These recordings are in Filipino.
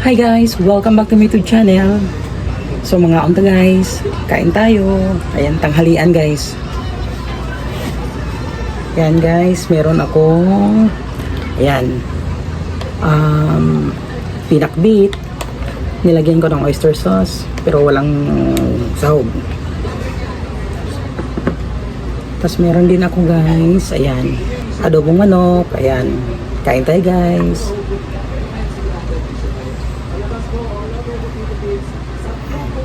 Hi guys! Welcome back to my YouTube channel. So mga unta guys, kain tayo. Ayan, tanghalian guys. Ayan guys, meron akong ayan, pinakbit. Nilagyan ko ng oyster sauce, pero walang sahog. Tapos meron din ako guys, ayan, adobong manok. Ayan, kain tayo guys.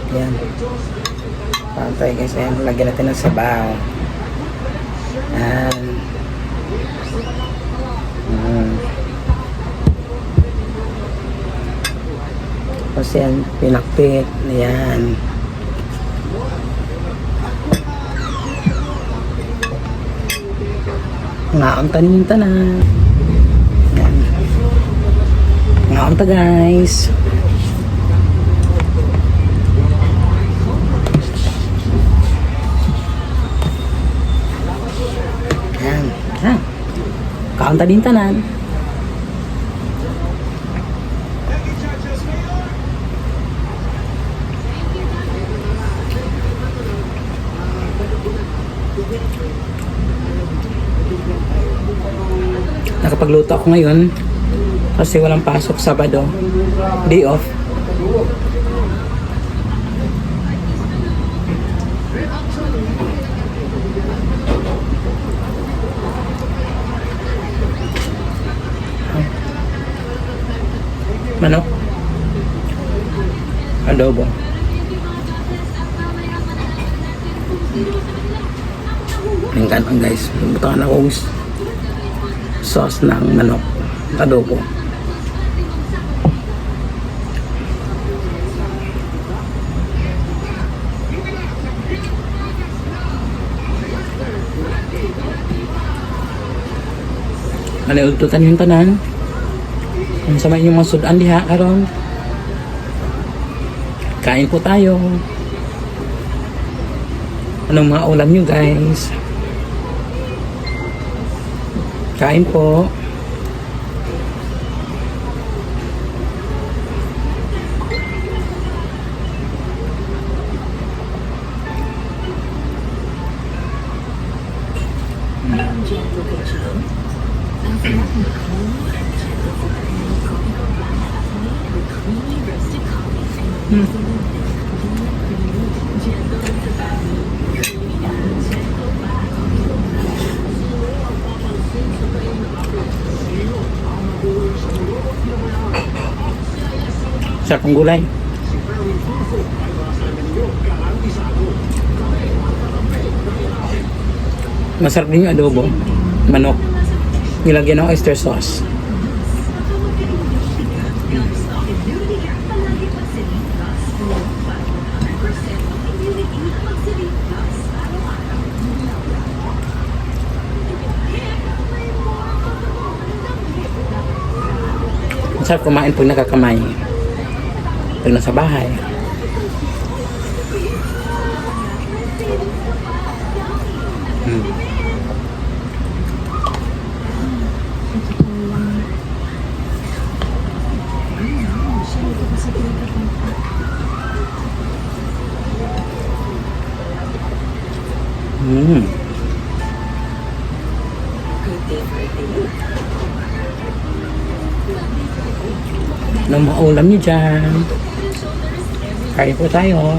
Ayan. Pantay guys. Ayan. Lagyan natin ng sabaw. Ayan. Tapos yan. Pinakpit. Ayan. Ngaon tanin tanan. Ayan. Ngaon ta guys. Kaunta din tanan. Nakapagluto ako ngayon kasi walang pasok Sabado. Day off. Manok, adobo. Tingnan ang guys, butangan akong sauce ng manok, adobo. Maniultutan yung tanan. Kung sa may inyong masudan diha karon, kain po tayo. Anong mga ulam nyo guys? Kain po. Sarap ang gulay. Masarap din yung adobo. Manok. Nilagyan ng oyster sauce. Masarap kumain pag nakakamay. Pag nasa bahay. Anong mga ulam niyo dyan? Kain po tayo.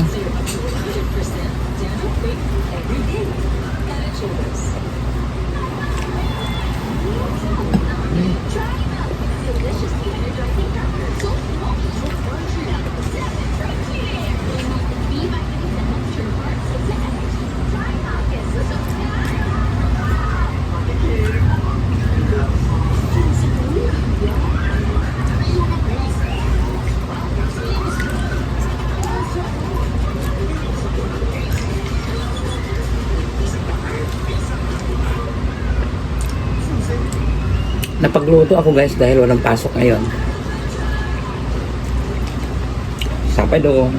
Napagluto ako guys dahil walang pasok ngayon. Sabado.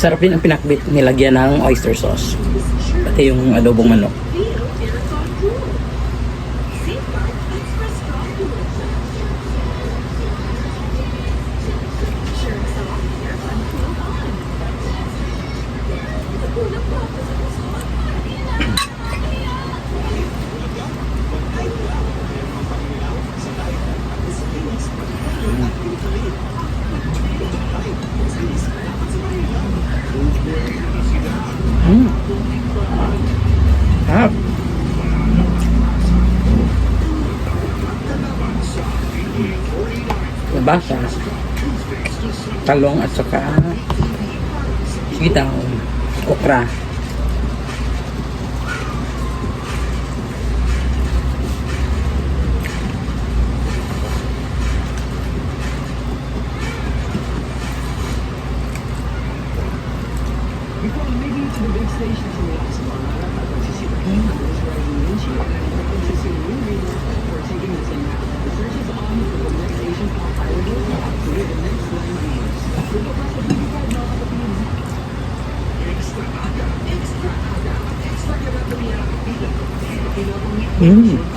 Sarap din ang pinakbit, nilagyan ng oyster sauce. Pati yung adobong manok. Sarap. Nabasa. Talong at saka sitaw. Okra.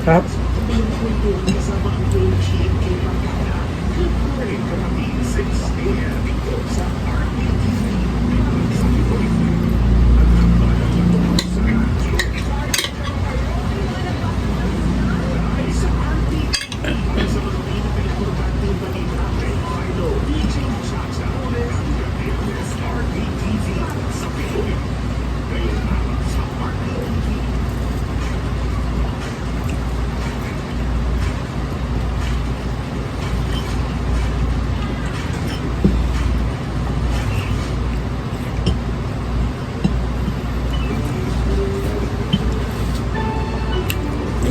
Sarap.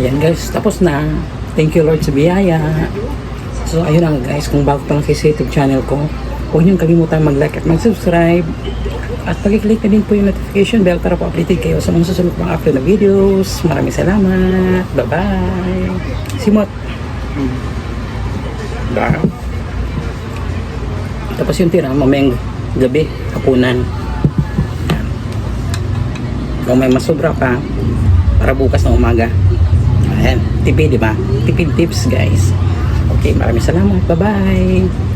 Ayan guys, tapos na. Thank you Lord sa biyaya. So ayun lang guys, kung bago pa lang kayo sa YouTube channel ko, huwag niyong kalimutan mag-like at mag-subscribe. At pag-click na din po yung notification bell para po updated kayo sa mga susunod pang upload na videos. Maraming salamat. Bye-bye. Simot. Bye. Tapos yung tira, mamayang gabi, hapunan. Ayan. Kung may masobra pa, para bukas ng umaga. Ayan, tipid, diba? Tipid tips, guys. Okay, maraming salamat. Bye-bye.